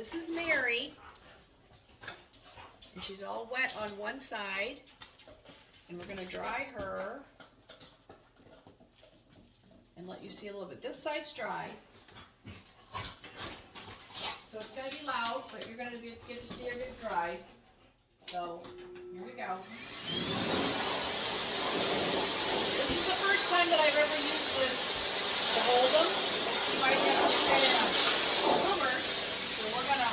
this is Mary, and she's all wet on one side, and we're going to dry her and let you see a little bit. This side's dry, so it's going to be loud, but you're going to get to see her get dry. So here we go. This is the first time that I've ever used this to hold them. You might have to look at a groomer, so we're going to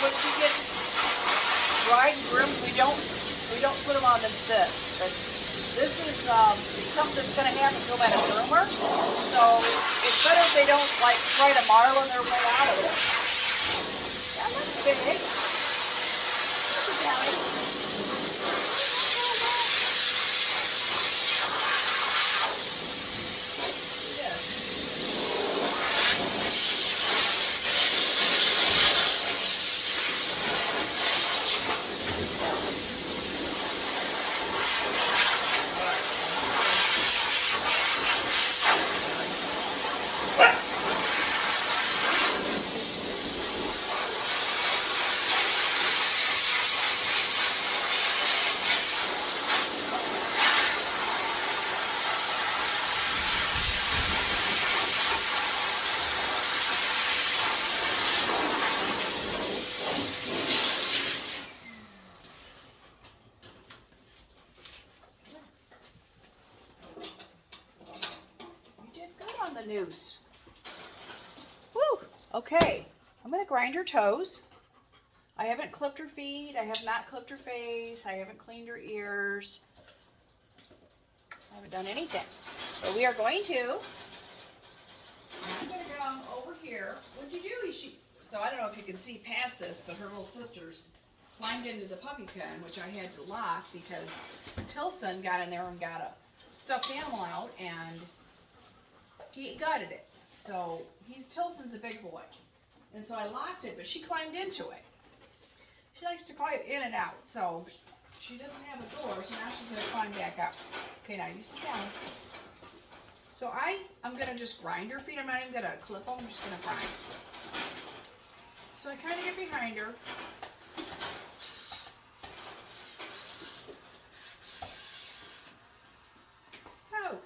when she gets dried and groomed, we don't put them on this. But this is something that's going to happen to them at a groomer. So it's better if they don't like try to marlin their way out of it. That looks big. Look at that. The noose. Woo! Okay, I'm going to grind her toes. I haven't clipped her feet. I have not clipped her face. I haven't cleaned her ears. I haven't done anything. But we are going to. I'm going to come over here. What'd you do? So I don't know if you can see past this, but her little sisters climbed into the puppy pen, which I had to lock because Tilson got in there and got a stuffed animal out, and he gutted it. So Tilson's a big boy. And so I locked it, but she climbed into it. She likes to climb in and out. So she doesn't have a door, so now she's going to climb back up. Okay, now you sit down. So I'm going to just grind her feet. I'm not even going to clip them. I'm just going to grind. So I kind of get behind her. Oh,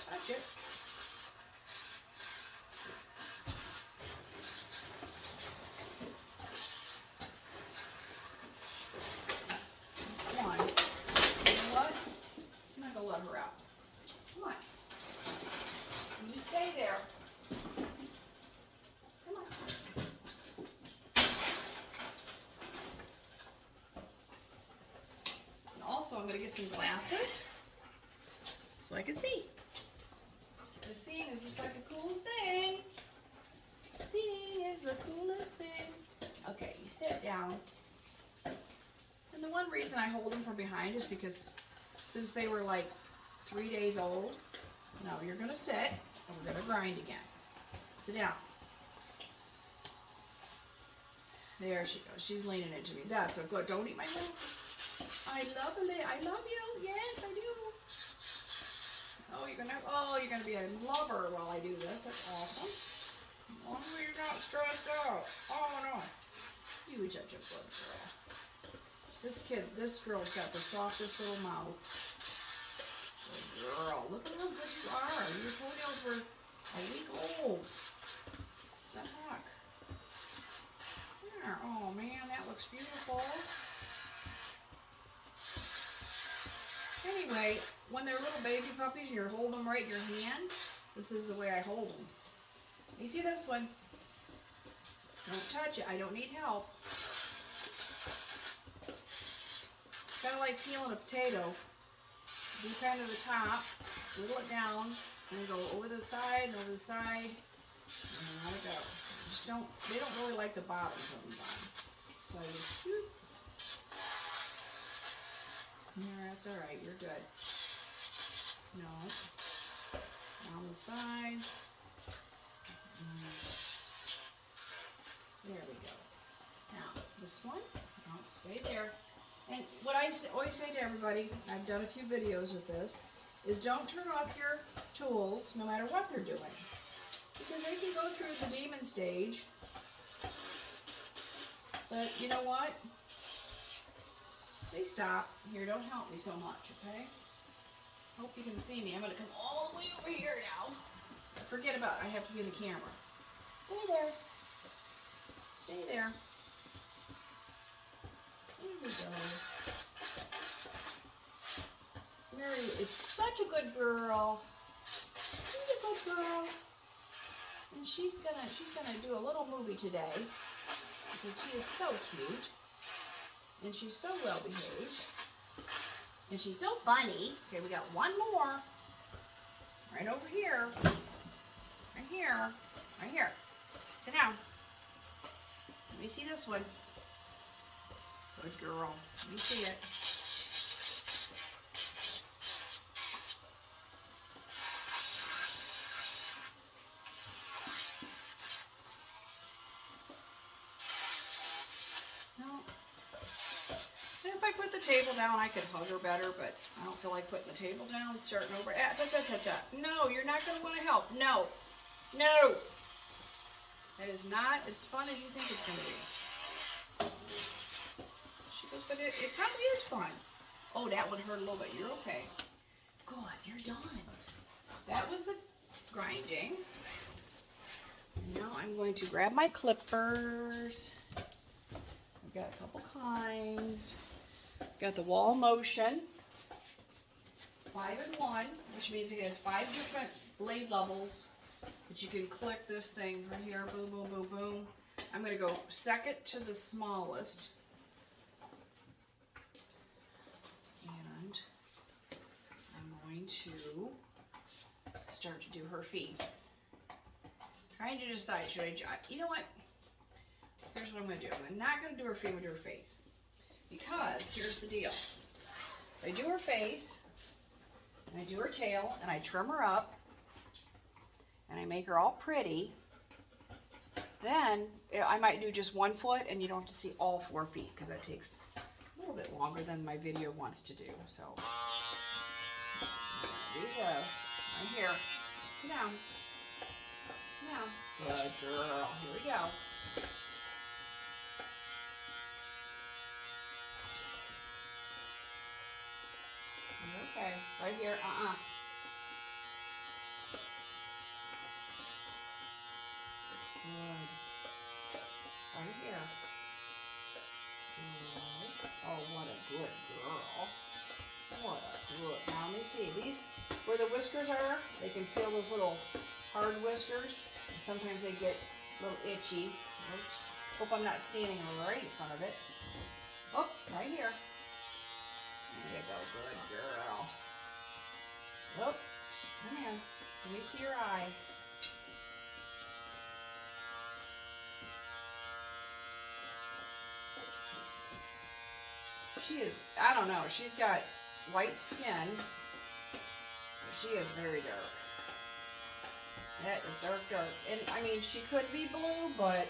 touch it. Her out. Come on. You stay there. Come on. And also, I'm going to get some glasses so I can see. Because seeing is just like the coolest thing. Seeing is the coolest thing. Okay, you sit down. And the one reason I hold them from behind is because since they were like 3 days old, now you're going to sit and we're going to grind again. Sit down. There she goes. She's leaning into me. That's so good. Don't eat my nails. I love you. Yes, I do. Oh, you're gonna be a lover while I do this. That's awesome. As long as you're not stressed out. Oh no. You are such a good girl. This girl's got the softest little mouth. Good girl, look at how good you are. Your toenails were a week old. What the heck? There. Oh man, that looks beautiful. Anyway, when they're little baby puppies, you're holding them right in your hand. This is the way I hold them. You see this one? Don't touch it. I don't need help. Kind of like peeling a potato. Do kind of the top, whittle it down, and then go over the side and over the side, and let it go. They don't really like the bottom sometimes. So I just, whoop. Yeah, that's alright, you're good. No. On the sides. There we go. Now, this one, stay there. And what I always say to everybody, I've done a few videos with this, is don't turn off your tools no matter what they're doing. Because they can go through the demon stage. But you know what? They stop. Here, don't help me so much, okay? Hope you can see me. I'm going to come all the way over here now. Forget about it. I have to be in the camera. Stay there. Stay there. There we go. Mary is such a good girl. She's a good girl. And she's gonna do a little movie today. because she is so cute. And she's so well behaved. And she's so funny. Okay, we got one more. Right over here. Right here. Right here. Sit down. Let me see this one. Good girl. Let me see it. No. And if I put the table down, I could hug her better, but I don't feel like putting the table down and starting over. No, you're not going to want to help. No. No. That is not as fun as you think it's going to be. She goes, but it probably is fun. Oh, that one hurt a little bit. You're okay. Good, you're done. That was the grinding. And now I'm going to grab my clippers. I've got a couple kinds. Got the wall motion. 5-in-1, which means it has 5 different blade levels. But you can click this thing right here, boom, boom, boom, boom. I'm going to go second to the smallest. And I'm going to start to do her feet. Trying to decide, should I, you know what? Here's what I'm going to do. I'm not going to do her feet, I'm going to do her face. Because, here's the deal. I do her face, and I do her tail, and I trim her up, and I make her all pretty. Then, I might do just 1 foot, and you don't have to see all 4 feet, because that takes a little bit longer than my video wants to do. So, I'm going to do this. Right here. Sit down. Sit down. Good girl. Here we go. Okay, right here, Good. Right here. Good. Oh, what a good girl. What a good. Now, let me see. These, where the whiskers are, they can feel those little hard whiskers. And sometimes they get a little itchy. Let's hope I'm not standing right in front of it. Oh, right here. There you go, good girl. Oh, come here. Let me see your eye. She is, I don't know, she's got white skin, but she is very dark. That is dark, dark. And, I mean, she could be blue, but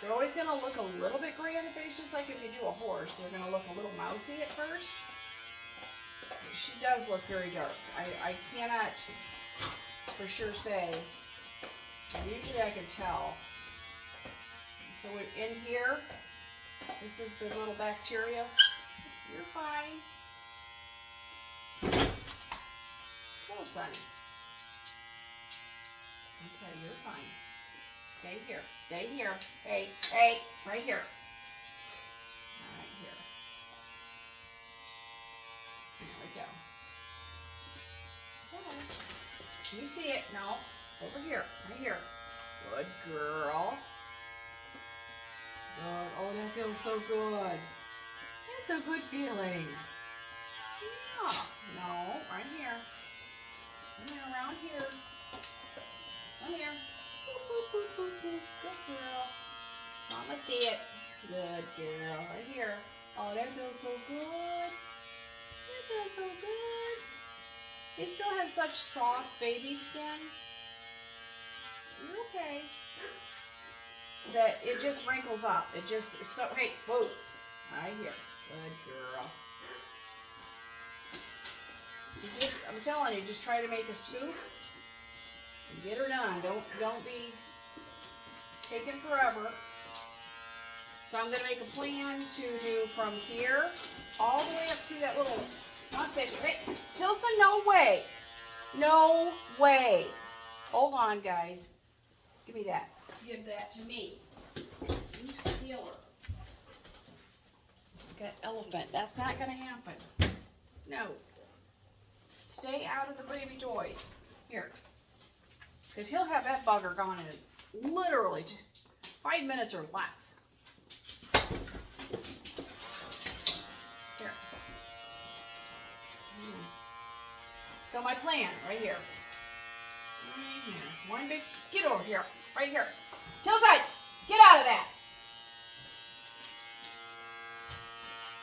they're always going to look a little bit gray on the face, just like if you do a horse. They're going to look a little mousy at first. She does look very dark. I cannot for sure say. Usually I can tell. So in here, this is the little bacteria. You're fine. Tell us, Sonny. Okay, you're fine. Stay here. Stay here. Hey, hey, right here. Right here. There we go. Okay. Can you see it? No. Over here. Right here. Good girl. Good. Oh, that feels so good. That's a good feeling. Yeah. No. Right here. Come here, around here. Come here. Good girl. Mama see it. Good girl. Right here. Oh, that feels so good. That feels so good. They still have such soft baby skin. You're okay. That it just wrinkles up. It just, so, hey, whoa. Right here. Good girl. You just, I'm telling you, just try to make a scoop and get her done. Don't be taking forever. So I'm going to make a plan to do from here all the way up to that little mustache. Hey, Tilsa, no way. No way. Hold on, guys. Give me that. Give that to me. You steal her. Got elephant. That's not going to happen. No. Stay out of the baby toys. Here. Because he'll have that bugger gone in literally 5 minutes or less. Here. So my plan, right here. Right here. One big, get over here. Right here. Hillside, get out of that.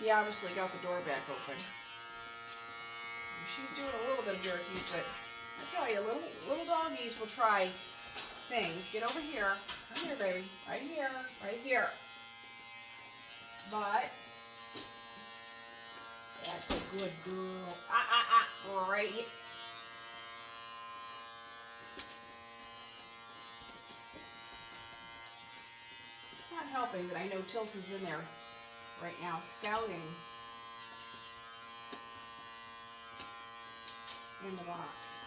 He obviously got the door back open. She's doing a little bit of jerkies, but I tell you, little doggies will try things. Get over here. Right here, baby. Right here. Right here. But that's a good girl. Right here. It's not helping that I know Tilson's in there right now scouting in the box.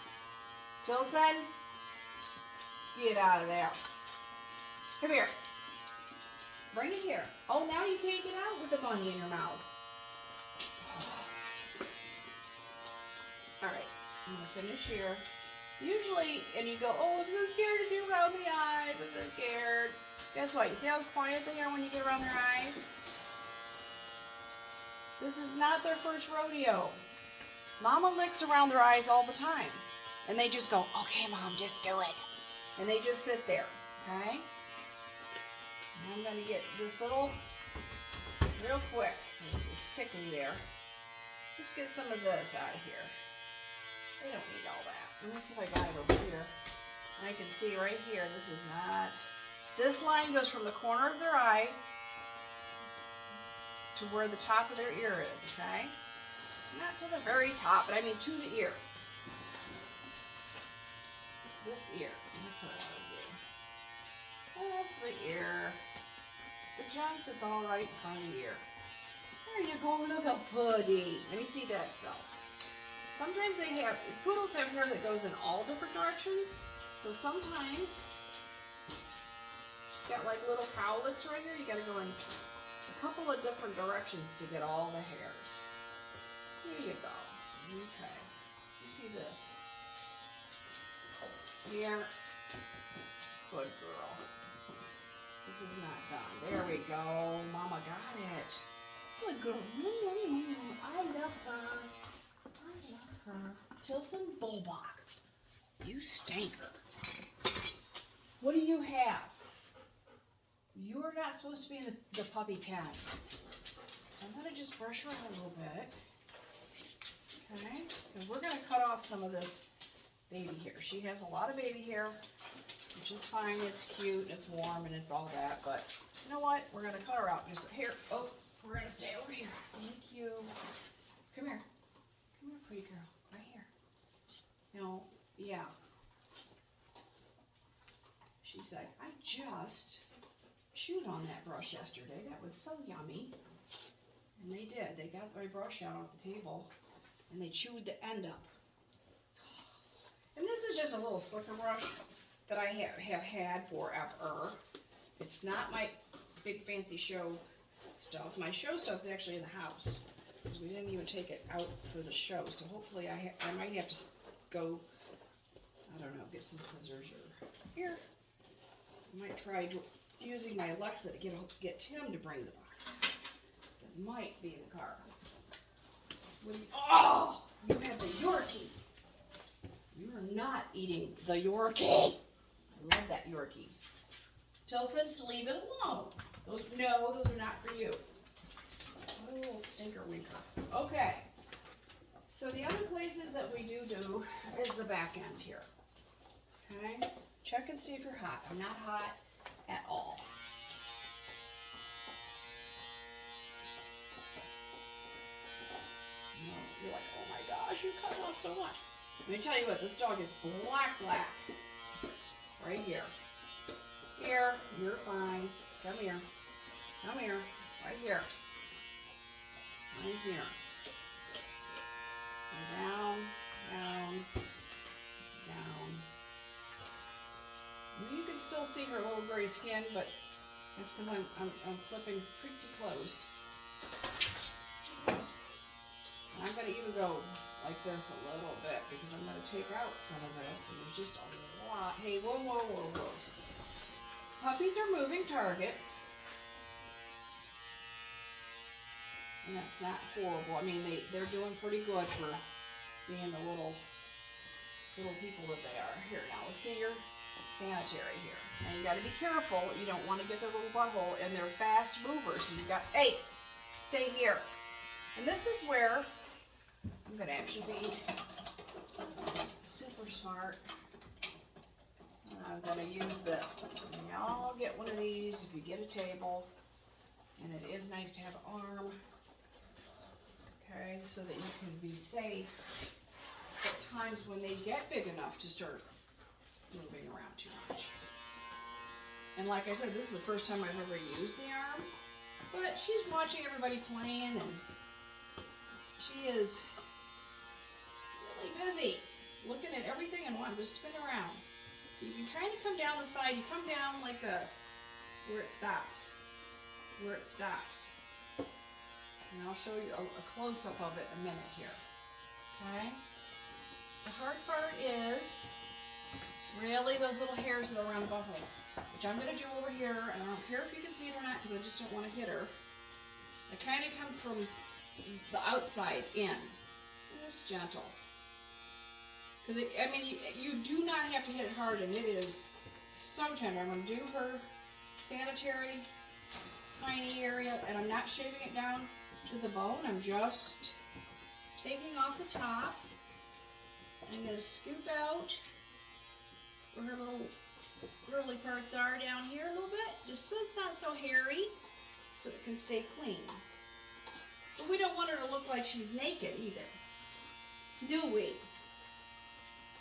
Tilson, get out of there. Come here. Bring it here. Oh, now you can't get out with the bunny in your mouth. All right, I'm gonna finish here. Usually, and you go, oh, I'm so scared to do around the eyes. I'm so scared. Guess what? You see how quiet they are when you get around their eyes? This is not their first rodeo. Mama licks around their eyes all the time. And they just go, okay, Mom, just do it. And they just sit there, okay? And I'm going to get this little, real quick. It's tickly there. Let's get some of this out of here. They don't need all that. Let me see if I got it over here. And I can see right here, this is not, this line goes from the corner of their eye to where the top of their ear is, okay? Not to the very top, but I mean to the ear. This ear, that's what I want to do. That's the ear. The junk is all right in front of the ear. There you go, little buddy. Let me see that stuff. Sometimes they have, poodles have hair that goes in all different directions, so sometimes she's got like little cowlicks right here. You got to go in a couple of different directions to get all the hairs. Here you go. Okay. You see this? Here. Good girl. This is not done. There we go. Mama got it. Good girl. I love her. I love her. Tilson Bulbach. You stinker. What do you have? You are not supposed to be in the puppy pen. So I'm going to just brush her out a little bit. Okay? And we're going to cut off some of this baby hair. She has a lot of baby hair, which is fine. It's cute, it's warm, and it's all that. But you know what? We're going to cut her out. Just here. Oh, we're going to stay over here. Thank you. Come here. Come here, pretty girl. Right here. No, yeah. She said, I just chewed on that brush yesterday. That was so yummy. And they did. They got my brush out off the table, and they chewed the end up. And this is just a little slicker brush that I have had forever. It's not my big fancy show stuff. My show stuff's actually in the house, because we didn't even take it out for the show. So hopefully I might have to go, I don't know, get some scissors or here. I might try using my Alexa to get Tim to bring the box. So it might be in the car. What do you, oh, you have the Yorkie. You are not eating the Yorkie. I love that Yorkie. Tilson, leave it alone. Those are not for you. What a little stinker winker. Okay. So the other places that we do is the back end here. Okay? Check and see if you're hot. I'm not hot at all. You're like, oh my gosh, you cut off so much. Let me tell you what, this dog is black. Right here. Here, you're fine. Come here. Come here. Right here. Right here. And down, down, down. You can still see her little gray skin, but that's because I'm flipping pretty close. And I'm going to even go like this a little bit because I'm going to take out some of this, and there's just a lot. Hey, whoa. Puppies are moving targets. And that's not horrible. I mean, they're doing pretty good for being the little people that they are. Here, now let's see your sanitary here. Now you got to be careful. You don't want to get their little butthole, and they're fast movers. So you got, hey, stay here. And this is where I'm going to actually be super smart. And I'm going to use this. And y'all get one of these if you get a table. And it is nice to have an arm. Okay, so that you can be safe at times when they get big enough to start moving around too much. And like I said, this is the first time I've ever used the arm, but she's watching everybody playing, and she is really busy looking at everything and wanting to spin around. So you can kind of come down the side. You come down like this, where it stops. Where it stops. And I'll show you a close-up of it in a minute here. Okay? The hard part is really those little hairs that are around the butthole, which I'm going to do over here, and I don't care if you can see it or not because I just don't want to hit her. I kind of come from the outside in. Just gentle. Because, I mean, you do not have to hit it hard, and it is so tender. I'm going to do her sanitary tiny area, and I'm not shaving it down to the bone. I'm just taking off the top. I'm going to scoop out where her little curly parts are down here a little bit, just so it's not so hairy, so it can stay clean. But we don't want her to look like she's naked either, do we?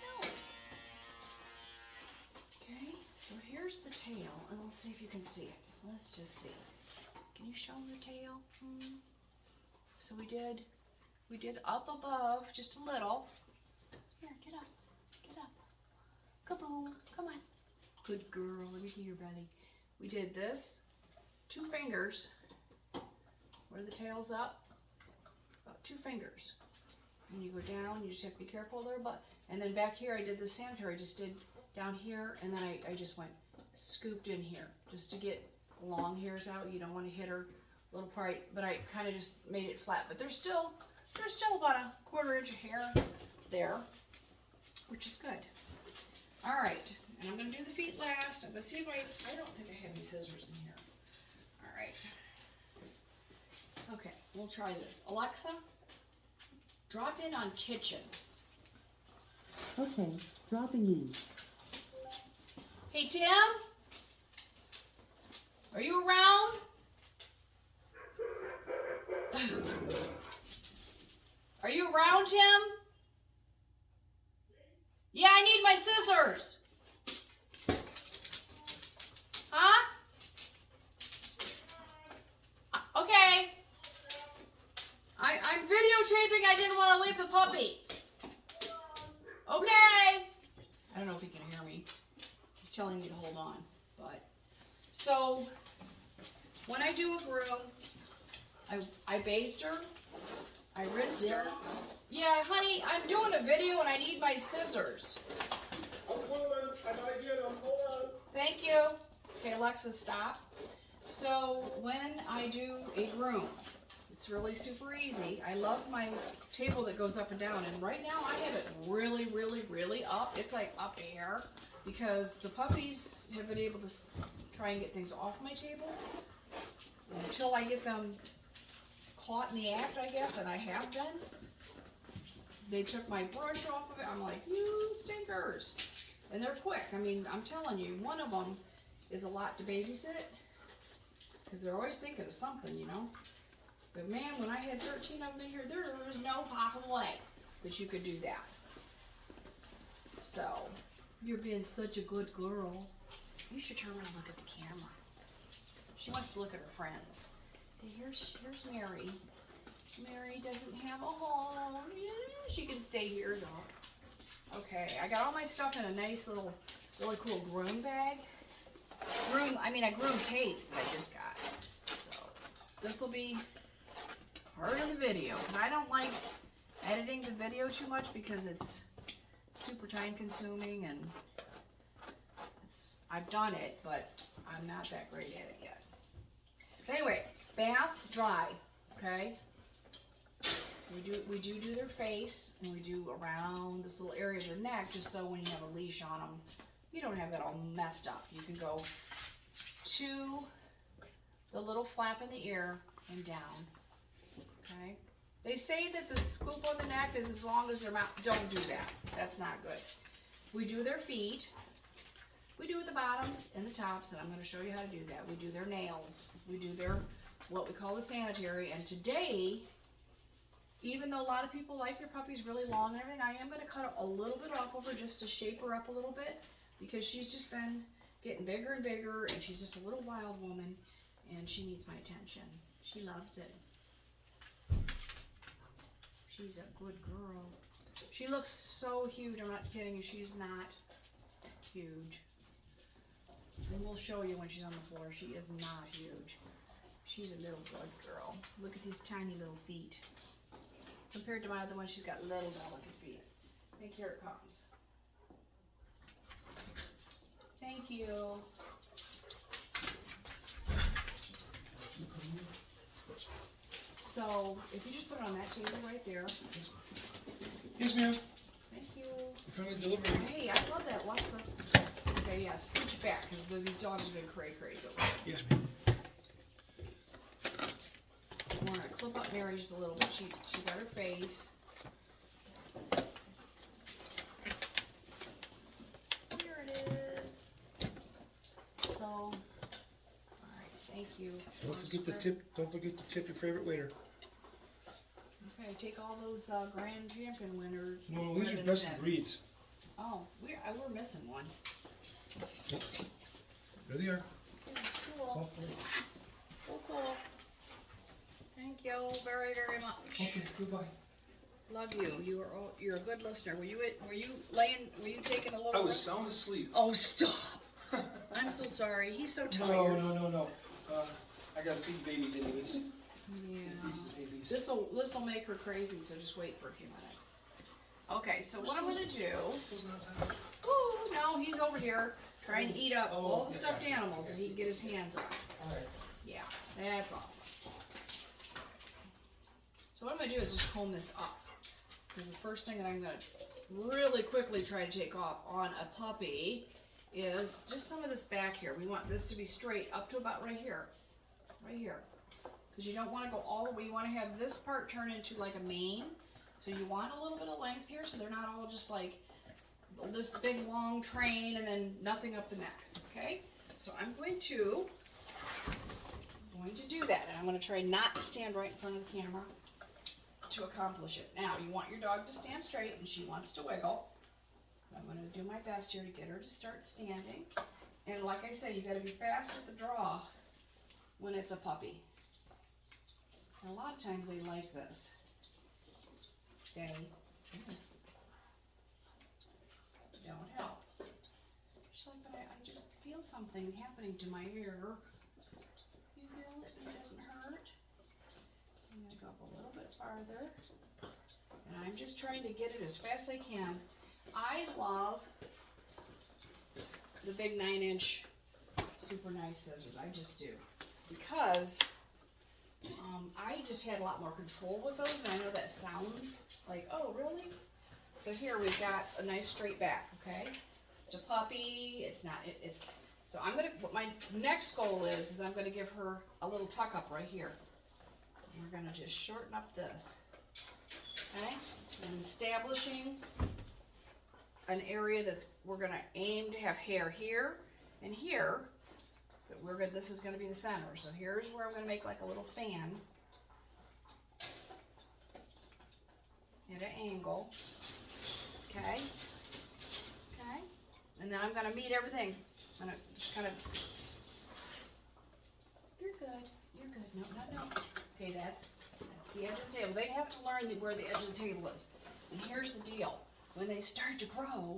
No. Okay, so here's the tail, and let's see if you can see it. Let's just see. Can you show them the tail? So we did up above just a little. Here, get up, get up. Kaboom, come on. Good girl, let me see your belly. We did this, 2 fingers, where the tail's up, about 2 fingers. When you go down, you just have to be careful there, and then back here I did the sanitary, just did down here, and then I just went scooped in here, just to get long hairs out. You don't want to hit her little part, but I kind of just made it flat. But there's still about a 1/4 inch of hair there, which is good. All right, and I'm going to do the feet last. I'm going to see if I don't think I have any scissors in here. All right. Okay, we'll try this. Alexa, drop in on kitchen. Okay, dropping in. Hey, Tim? Are you around? Are you around, Tim? Yeah, I need my scissors. Huh? Okay. I'm videotaping. I didn't want to leave the puppy. Okay. I don't know if he can hear me. He's telling me to hold on. But so when I do a groom, I bathed her, I rinsed her. Yeah, honey, I'm doing a video and I need my scissors. I'm coming. I gotta get them. Hold on. Thank you. Okay, Alexa, stop. So when I do a groom, it's really super easy. I love my table that goes up and down, and right now I have it really, really, really up. It's like up here because the puppies have been able to try and get things off my table until I get them caught in the act, I guess, and I have been. They took my brush off of it. I'm like, you stinkers. And they're quick. I mean, I'm telling you, one of them is a lot to babysit because they're always thinking of something, you know. But man, when I had 13 of them in here, there was no possible way that you could do that. So, you're being such a good girl. You should turn around and look at the camera. She wants to look at her friends. Here's Mary. Mary doesn't have a home. Yeah, she can stay here though. Okay, I got all my stuff in a nice little, really cool groom bag. A groom case that I just got. So this will be part of the video because I don't like editing the video too much because it's super time consuming and I've done it, but I'm not that great at it yet. But anyway, bath, dry, okay? We do their face, and we do around this little area of their neck, just so when you have a leash on them, you don't have that all messed up. You can go to the little flap in the ear and down, okay? They say that the scoop on the neck is as long as their mouth. Don't do that. That's not good. We do their feet. We do the bottoms and the tops, and I'm going to show you how to do that. We do their nails. We do their, what we call the sanitary, and today, even though a lot of people like their puppies really long and everything, I am going to cut a little bit off of her just to shape her up a little bit, because she's just been getting bigger and bigger, and she's just a little wild woman, and she needs my attention. She loves it. She's a good girl. She looks so huge. I'm not kidding you. She's not huge. And we'll show you when she's on the floor. She is not huge. She's a little good girl. Look at these tiny little feet. Compared to my other one, she's got little delicate feet. I think here it comes. Thank you. So, if you just put it on that table right there. Yes, ma'am. Thank you. In front of the delivery. Hey, I love that. Watch the. Okay, yeah, scooch back, because these dogs have been cray-crays over there. Yes, ma'am. We're going to clip up Mary just a little bit. She got her face. Here it is. So, alright, thank you. Don't forget to tip. Don't forget to tip your favorite waiter. Okay, take all those Grand Champion winners. No, these are best of breeds. Oh, we're missing one. Oh, there they are. Cool. Cool. Thank you very, very much. Okay, goodbye. Love you. You're a good listener. Were you taking a little? I was sound asleep. Oh, stop! I'm so sorry. He's so tired. No. I gotta feed babies anyways. Yeah. These babies. This'll make her crazy. So just wait for a few minutes. Okay. So what I'm gonna do? Oh no, he's over here trying to eat up all the stuffed animals that he can get his hands on. All right. Yeah, that's awesome. So what I'm going to do is just comb this up, because the first thing that I'm going to really quickly try to take off on a puppy is just some of this back here. We want this to be straight up to about right here, because you don't want to go all the way. You want to have this part turn into like a mane, so you want a little bit of length here, so they're not all just like this big long train and then nothing up the neck. Okay, so I'm going to do that, and I'm going to try not to stand right in front of the camera to accomplish it. Now, you want your dog to stand straight, and she wants to wiggle. I'm going to do my best here to get her to start standing. And like I said, you got to be fast at the draw when it's a puppy. And a lot of times they like this. Stay. Don't help. She's like, but I just feel something happening to my ear. You feel it? It doesn't hurt. I'm going to go up a little bit farther. And I'm just trying to get it as fast as I can. I love the big 9-inch super nice scissors. I just do. Because I just had a lot more control with those, and I know that sounds like, oh, really? So here we've got a nice straight back, okay? It's a puppy, it's not, so I'm gonna, what my next goal is I'm gonna give her a little tuck up right here. We're gonna just shorten up this, okay? And establishing an area we're gonna aim to have hair here and here, but this is gonna be the center. So here's where I'm gonna make like a little fan at an angle, okay? And then I'm gonna meet everything. I'm gonna just kind of, you're good. No. Okay, that's the edge of the table. They have to learn where the edge of the table is. And here's the deal. When they start to grow,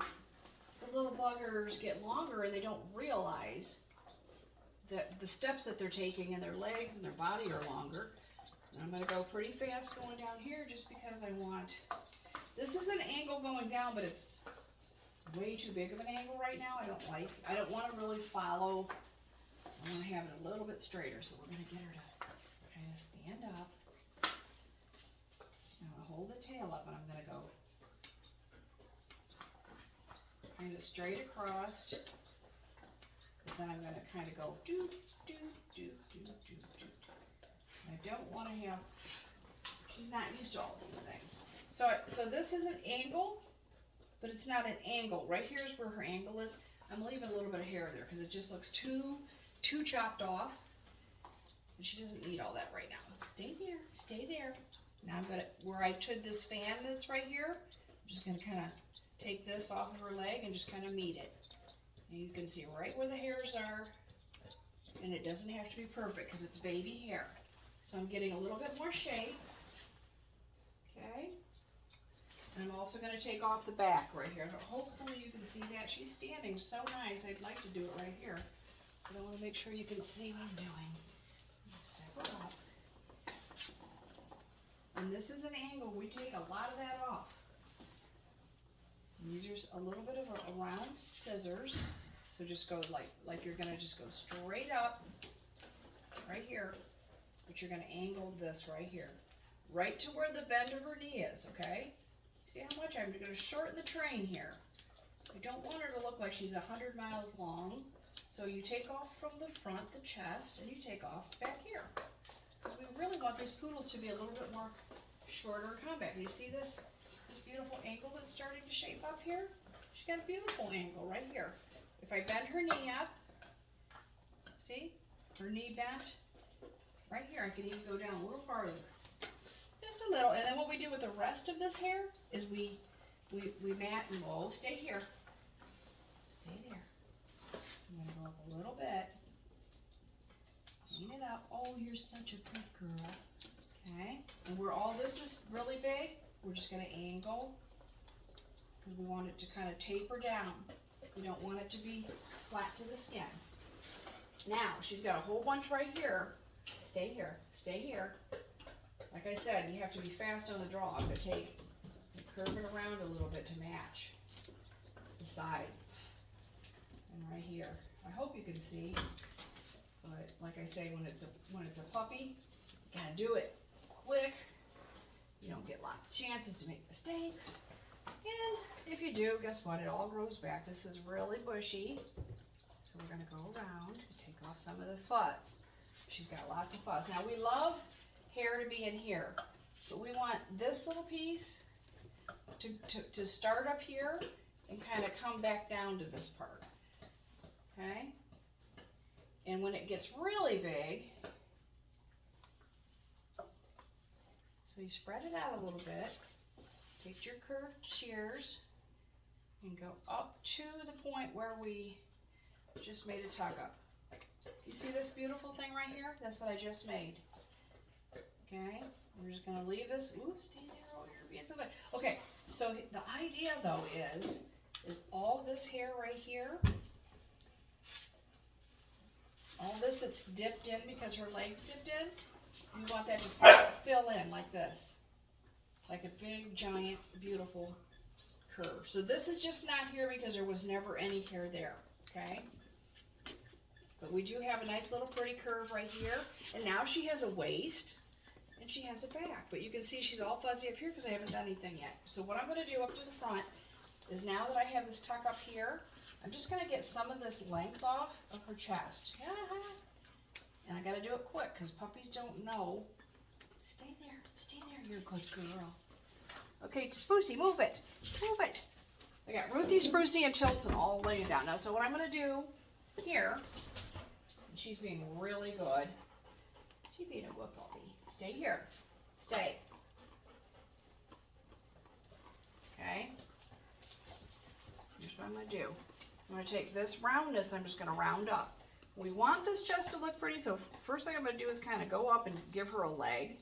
the little buggers get longer and they don't realize that the steps that they're taking and their legs and their body are longer. And I'm going to go pretty fast going down here just because I want, this is an angle going down, but it's way too big of an angle right now. I don't want to really follow I want to have it a little bit straighter, so we're going to get her to kind of stand up. I'm going to hold the tail up, and I'm going to go kind of straight across. But then I'm going to kind of go do, do, do, do, do, do. I don't want to have, she's not used to all these things. So this is an angle, but it's not an angle. Right here is where her angle is. I'm leaving a little bit of hair there because it just looks too chopped off. And she doesn't need all that right now. Stay there, stay there. Now I'm gonna, where I took this fan that's right here, I'm just gonna kind of take this off of her leg and just kind of meet it. And you can see right where the hairs are, and it doesn't have to be perfect because it's baby hair. So I'm getting a little bit more shape. Okay. And I'm also going to take off the back right here. Hopefully you can see that. She's standing so nice. I'd like to do it right here. But I want to make sure you can see what I'm doing. Step her up. And this is an angle. We take a lot of that off. And these are a little bit of a round scissors. So just go like you're going to just go straight up right here. But you're going to angle this right here. Right to where the bend of her knee is, okay? See how much I'm going to shorten the train here. I don't want her to look like she's 100 miles long. So you take off from the front, the chest, and you take off back here. Because we really want these poodles to be a little bit more shorter and compact. You see this beautiful angle that's starting to shape up here? She's got a beautiful angle right here. If I bend her knee up, see? Her knee bent. Right here, I can even go down a little farther. Just a little. And then what we do with the rest of this hair is we mat and we'll stay here. Stay there. I'm going to go up a little bit. Clean it up. Oh, you're such a good girl. Okay. And where all this is really big, we're just going to angle because we want it to kind of taper down. We don't want it to be flat to the skin. Now, she's got a whole bunch right here. Stay here. Stay here. Like I said, you have to be fast on the draw. I'm going to take and curve it around a little bit to match the side. And right here. I hope you can see. But like I say, when it's a puppy, you gotta do it quick. You don't get lots of chances to make mistakes. And if you do, guess what? It all grows back. This is really bushy. So we're gonna go around and take off some of the fuzz. She's got lots of fuzz. Now we love hair to be in here, but we want this little piece to start up here and kind of come back down to this part. Okay? And when it gets really big, so you spread it out a little bit, take your curved shears and go up to the point where we just made a tug up. You see this beautiful thing right here? That's what I just made. Okay, we're just gonna leave this. Ooh, stay there. Oh, you're being so good. Okay, so the idea though is all this hair right here, all this that's dipped in because her legs dipped in, you want that to fill in like this, like a big, giant, beautiful curve. So this is just not here because there was never any hair there. Okay. But we do have a nice little pretty curve right here. And now she has a waist and she has a back. But you can see she's all fuzzy up here because I haven't done anything yet. So what I'm going to do up to the front is now that I have this tuck up here, I'm just going to get some of this length off of her chest. And I got to do it quick because puppies don't know. Stay there, you're a good girl. Okay, Sprucey, move it. Move it. I got Ruthie, Sprucey, and Tilson all laying down. Now, so what I'm going to do here, she's being really good. She's being a good puppy. Stay here. Stay. Okay. Here's what I'm going to do. I'm going to take this roundness, I'm just going to round up. We want this chest to look pretty, so first thing I'm going to do is kind of go up and give her a leg.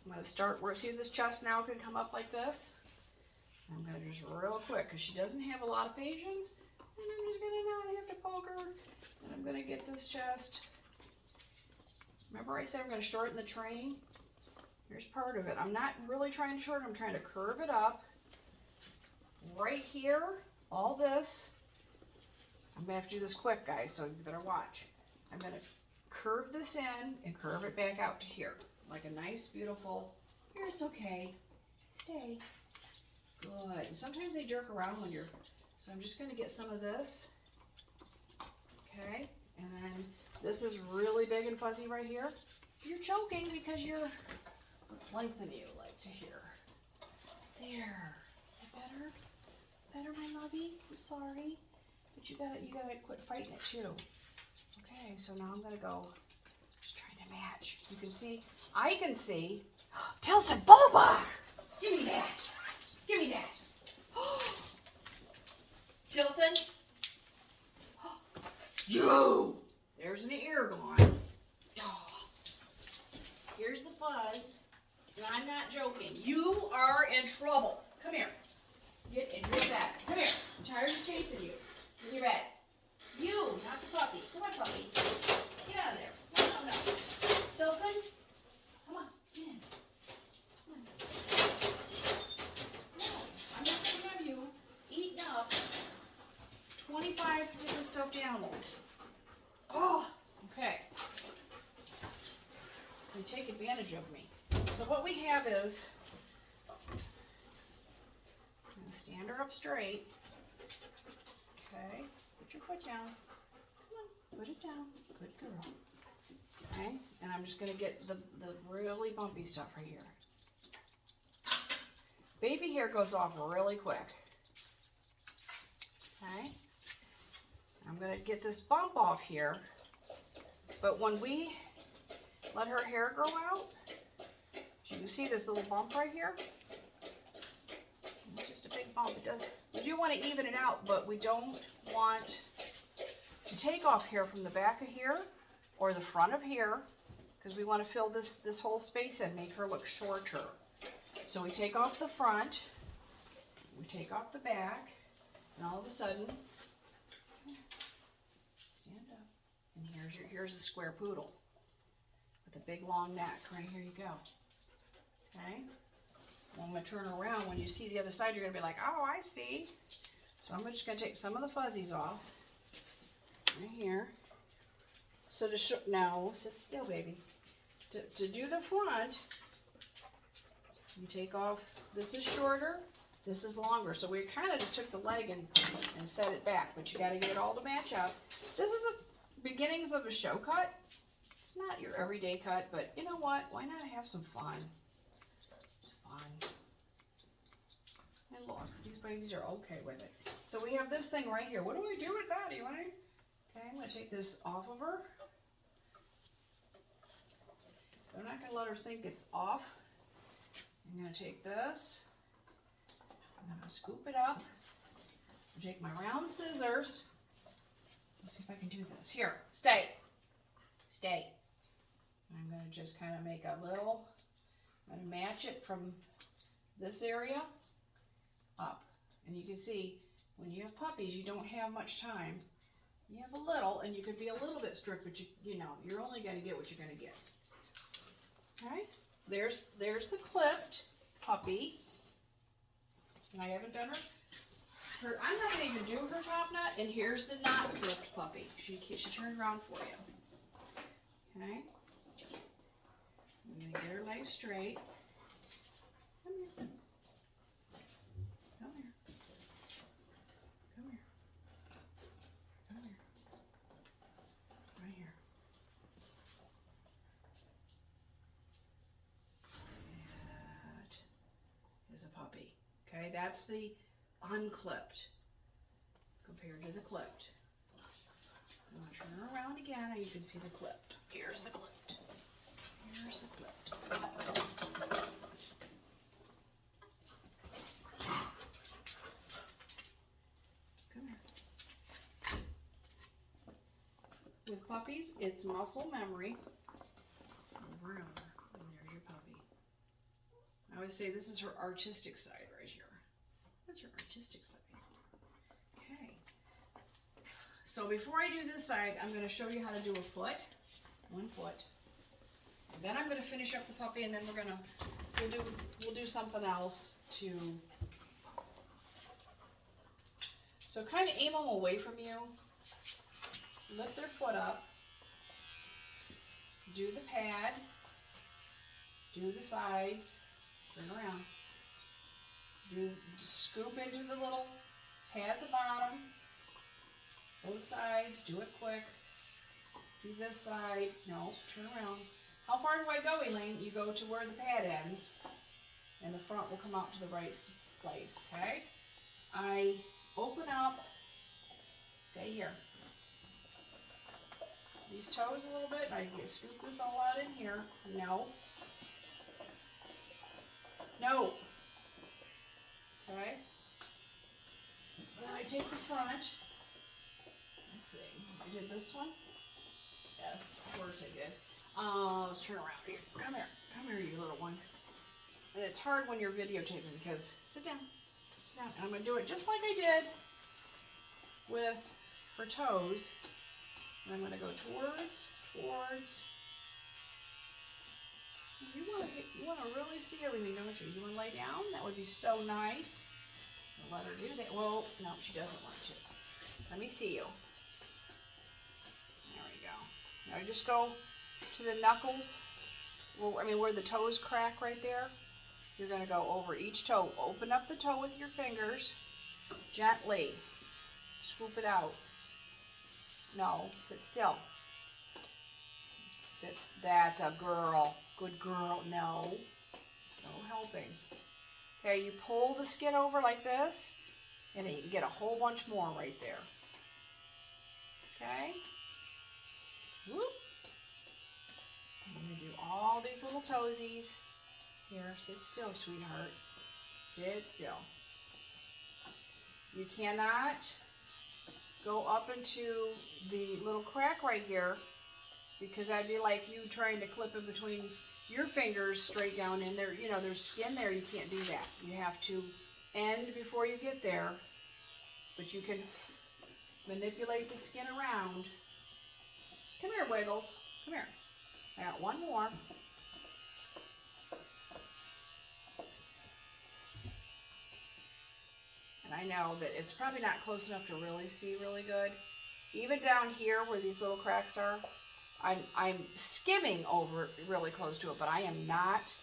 I'm going to start where, see this chest now can come up like this? I'm going to just real quick, because she doesn't have a lot of patience. And I'm just going to not have to poke her. And I'm going to get this chest. Remember I said I'm going to shorten the train? Here's part of it. I'm not really trying to shorten, I'm trying to curve it up. Right here, all this. I'm going to have to do this quick, guys, so you better watch. I'm gonna curve this in and curve it back out to here. Like a nice, beautiful, here it's okay, stay. Good, and sometimes they jerk around when you're, so I'm just gonna get some of this. Okay, and then this is really big and fuzzy right here. You're choking because you're, let's lengthen you like to here. There, is that better? Better, my lovey? I'm sorry, but you gotta quit fighting it too. Okay, so now I'm gonna go, just trying to match. You can see, I can see, Tilson Bulldog! Give me that, give me that. Tilson? You! There's an ear gone. Oh. Here's the fuzz, and I'm not joking. You are in trouble. Come here. Get in your bed. Come here. I'm tired of chasing you. In your bed. You, not the puppy. Come on, puppy. Get out of there. No, no, no. Tilson? Come on, get in. Come on. No, I'm not going to have you eating up 25 different stuffed animals. Oh, okay. They take advantage of me. So what we have is, I'm going to stand her up straight. Okay, put your foot down. Come on, put it down. Good girl. Okay, and I'm just going to get the really bumpy stuff right here. Baby hair goes off really quick. Okay, I'm going to get this bump off here, but when we let her hair grow out, you can see this little bump right here. It's just a big bump. It doesn't. We do want to even it out, but we don't want to take off hair from the back of here or the front of here, because we want to fill this whole space in, make her look shorter. So we take off the front, we take off the back, and all of a sudden, stand up, and here's a square poodle with a big long neck. Right here you go. Okay. Well, I'm going to turn around. When you see the other side, you're going to be like, oh, I see. So I'm just going to take some of the fuzzies off. Right here. So to now, sit still, baby. To do the front, you take off, this is shorter, this is longer. So we kind of just took the leg and set it back, but you got to get it all to match up. This is a beginnings of a show cut. It's not your everyday cut, but you know what? Why not have some fun? It's fun. And look, these babies are okay with it. So we have this thing right here. What do I do with that? Do you want to? Okay, I'm going to take this off of her. I'm not going to let her think it's off. I'm going to take this. I'm going to scoop it up. I'll take my round scissors. Let's see if I can do this. Here, stay. Stay. I'm going to just kind of make a little, I'm going to match it from this area up. And you can see, when you have puppies, you don't have much time. You have a little, and you could be a little bit strict, but you know, you're only going to get what you're going to get. Okay, there's the clipped puppy. And I haven't done her I'm not going to even do her top knot, and here's the not clipped puppy. She turned around for you. Okay, I'm going to get her legs straight. Come here. Come here. Come here. Come here. Right here. That is a puppy. Okay, that's the unclipped compared to the clipped. I'm going to turn her around again, and you can see the clipped. Here's the clipped. Here's the clipped. Come here. With puppies, it's muscle memory. Over and over. And there's your puppy. I always say this is her artistic side right here. That's her artistic side. Okay. So before I do this side, I'm going to show you how to do a foot. One foot. And then I'm going to finish up the puppy, and then we'll do something else to. So kind of aim them away from you. Lift their foot up. do the pad, do the sides, turn around. Scoop into the little pad at the bottom, both sides, do it quick. Do this side, no, turn around. How far do I go, Elaine? You go to where the pad ends, and the front will come out to the right place, okay? I open up, stay here. These toes a little bit, and I scoop this all out in here. No. No. Okay. Then I take the front. Let's see. I did this one. Yes, of course I did. Let's turn around here. Come here. Come here, you little one. And it's hard when you're videotaping because, sit down. Sit down. And I'm going to do it just like I did with her toes. And I'm going to go towards. You want to really see everything, don't you? You want to lay down? That would be so nice. I'll let her do that. Well, no, she doesn't want to. Let me see you. There we go. Now I just go to the knuckles. Well, I mean, where the toes crack right there. You're going to go over each toe. Open up the toe with your fingers. Gently. Scoop it out. No, sit still. That's a girl. Good girl. No. No helping. Okay, you pull the skin over like this, and then you can get a whole bunch more right there. Okay? Whoop. I'm going to do all these little toesies. Here, sit still, sweetheart. Sit still. You cannot go up into the little crack right here, because that'd be like you trying to clip in between your fingers straight down in there. You know, there's skin there. You can't do that. You have to end before you get there. But you can manipulate the skin around. Come here, Wiggles. Come here. I got one more. And I know that it's probably not close enough to really see really good. Even down here where these little cracks are, I'm skimming over really close to it, but I am not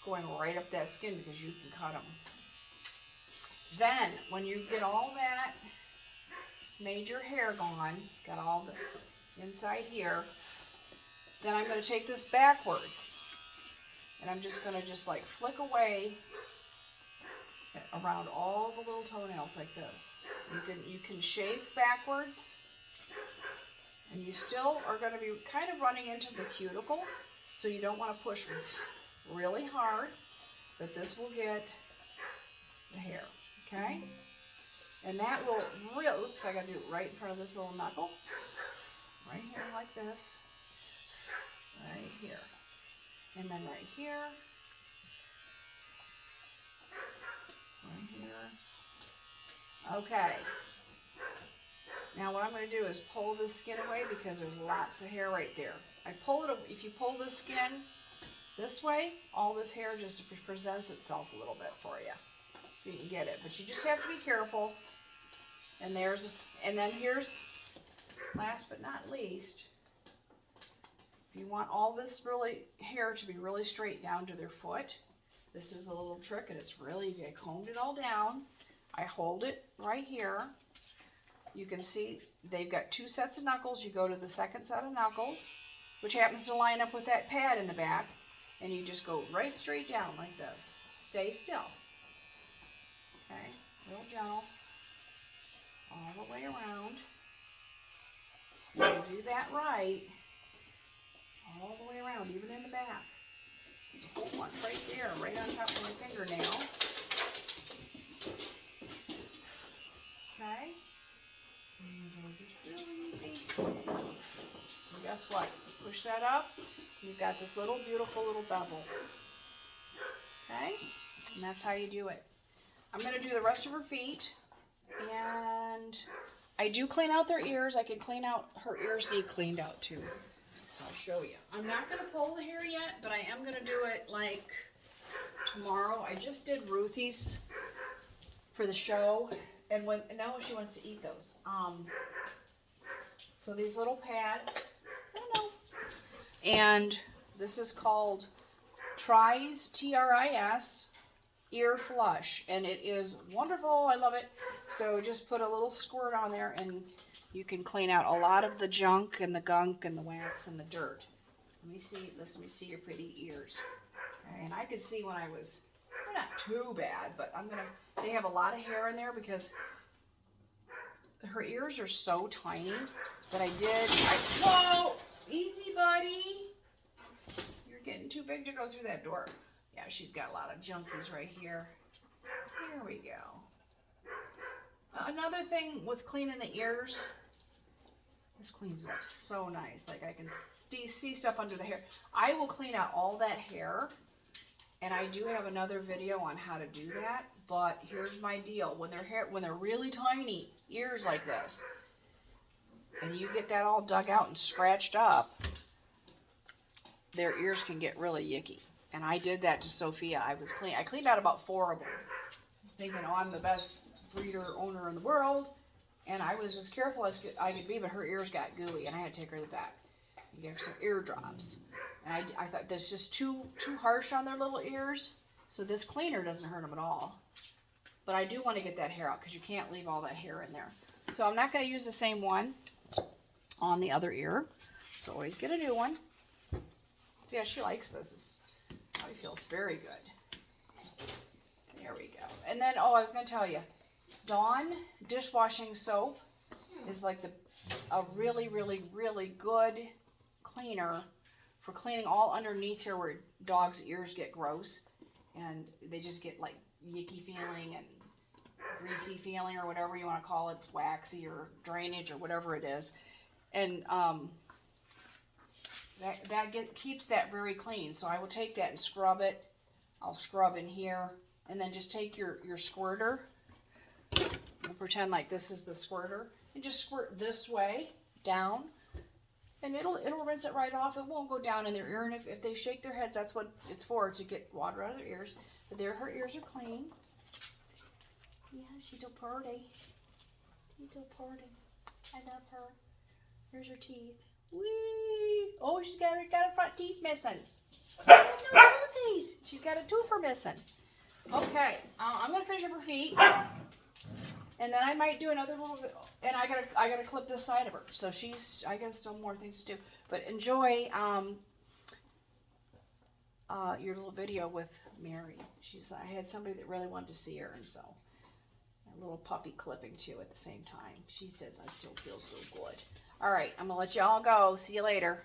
going right up that skin because you can cut them. Then, when you get all that major hair gone, got all the inside here, then I'm going to take this backwards, and I'm just going to like flick away around all the little toenails like this. You can shave backwards. And you still are going to be kind of running into the cuticle, so you don't want to push really hard, but this will get the hair, okay? And that will really, oops, I got to do it right in front of this little knuckle, right here like this, right here, and then right here, right here, okay. Now what I'm going to do is pull this skin away because there's lots of hair right there. If you pull the skin this way, all this hair just presents itself a little bit for you. So you can get it. But you just have to be careful. And then here's, last but not least, if you want all this hair to be really straight down to their foot, this is a little trick and it's real easy. I combed it all down. I hold it right here. You can see they've got two sets of knuckles. You go to the second set of knuckles, which happens to line up with that pad in the back, and you just go right straight down like this. Stay still. Okay, real gentle. All the way around. When you do that right, all the way around, even in the back. There's a whole bunch right there, right on top of my fingernail. Okay. Just real easy. And guess what? Push that up. You've got this little beautiful little bevel. Okay? And that's how you do it. I'm going to do the rest of her feet. And I do clean out their ears. I can clean out, her ears need cleaned out too. So I'll show you. I'm not going to pull the hair yet, but I am going to do it like tomorrow. I just did Ruthie's for the show. And now she wants to eat those. So these little pads, I don't know. And this is called Tris, T-R-I-S, ear flush, and it is wonderful. I love it. So just put a little squirt on there and you can clean out a lot of the junk and the gunk and the wax and the dirt. Let me see your pretty ears. Okay, and I could see when I was, they're not too bad, but they have a lot of hair in there because her ears are so tiny that whoa, easy buddy. You're getting too big to go through that door. Yeah, she's got a lot of junkies right here. Here we go. Another thing with cleaning the ears, this cleans it up so nice. Like I can see stuff under the hair. I will clean out all that hair, and I do have another video on how to do that. But here's my deal: when they're really tiny ears like this, and you get that all dug out and scratched up, their ears can get really yicky. And I did that to Sophia. I cleaned out about 4 of them, thinking, oh, I'm the best breeder owner in the world. And I was as careful as I could be, but her ears got gooey, and I had to take her to the vet and give her some ear drops. And I thought that's just too harsh on their little ears, so this cleaner doesn't hurt them at all. But I do want to get that hair out because you can't leave all that hair in there. So I'm not going to use the same one on the other ear. So always get a new one. See how she likes this. It feels very good. There we go. And then, I was going to tell you, Dawn dishwashing soap is like a really, really, really good cleaner for cleaning all underneath here where dogs' ears get gross. And they just get like yicky feeling and greasy feeling or whatever you want to call it. It's waxy or drainage or whatever it is. And keeps that very clean. So I will take that and scrub it. I'll scrub in here, and then just take your squirter and pretend like this is the squirter, and just squirt this way down, and it'll rinse it right off. It won't go down in their ear, and if they shake their heads, that's what it's for, to get water out of their ears. But her ears are clean. Yeah, she's so pretty. She's so pretty. I love her. Here's her teeth. Whee! Oh, she's got her front teeth missing. Oh, no, these. She's got a tooth missing. Okay, I'm gonna finish up her feet, and then I might do another little bit. And I gotta clip this side of her. So I got still more things to do. But enjoy your little video with Mary. I had somebody that really wanted to see her, and so a little puppy clipping too at the same time. She says I still feel so good. All right, I'm gonna let y'all go. See you later.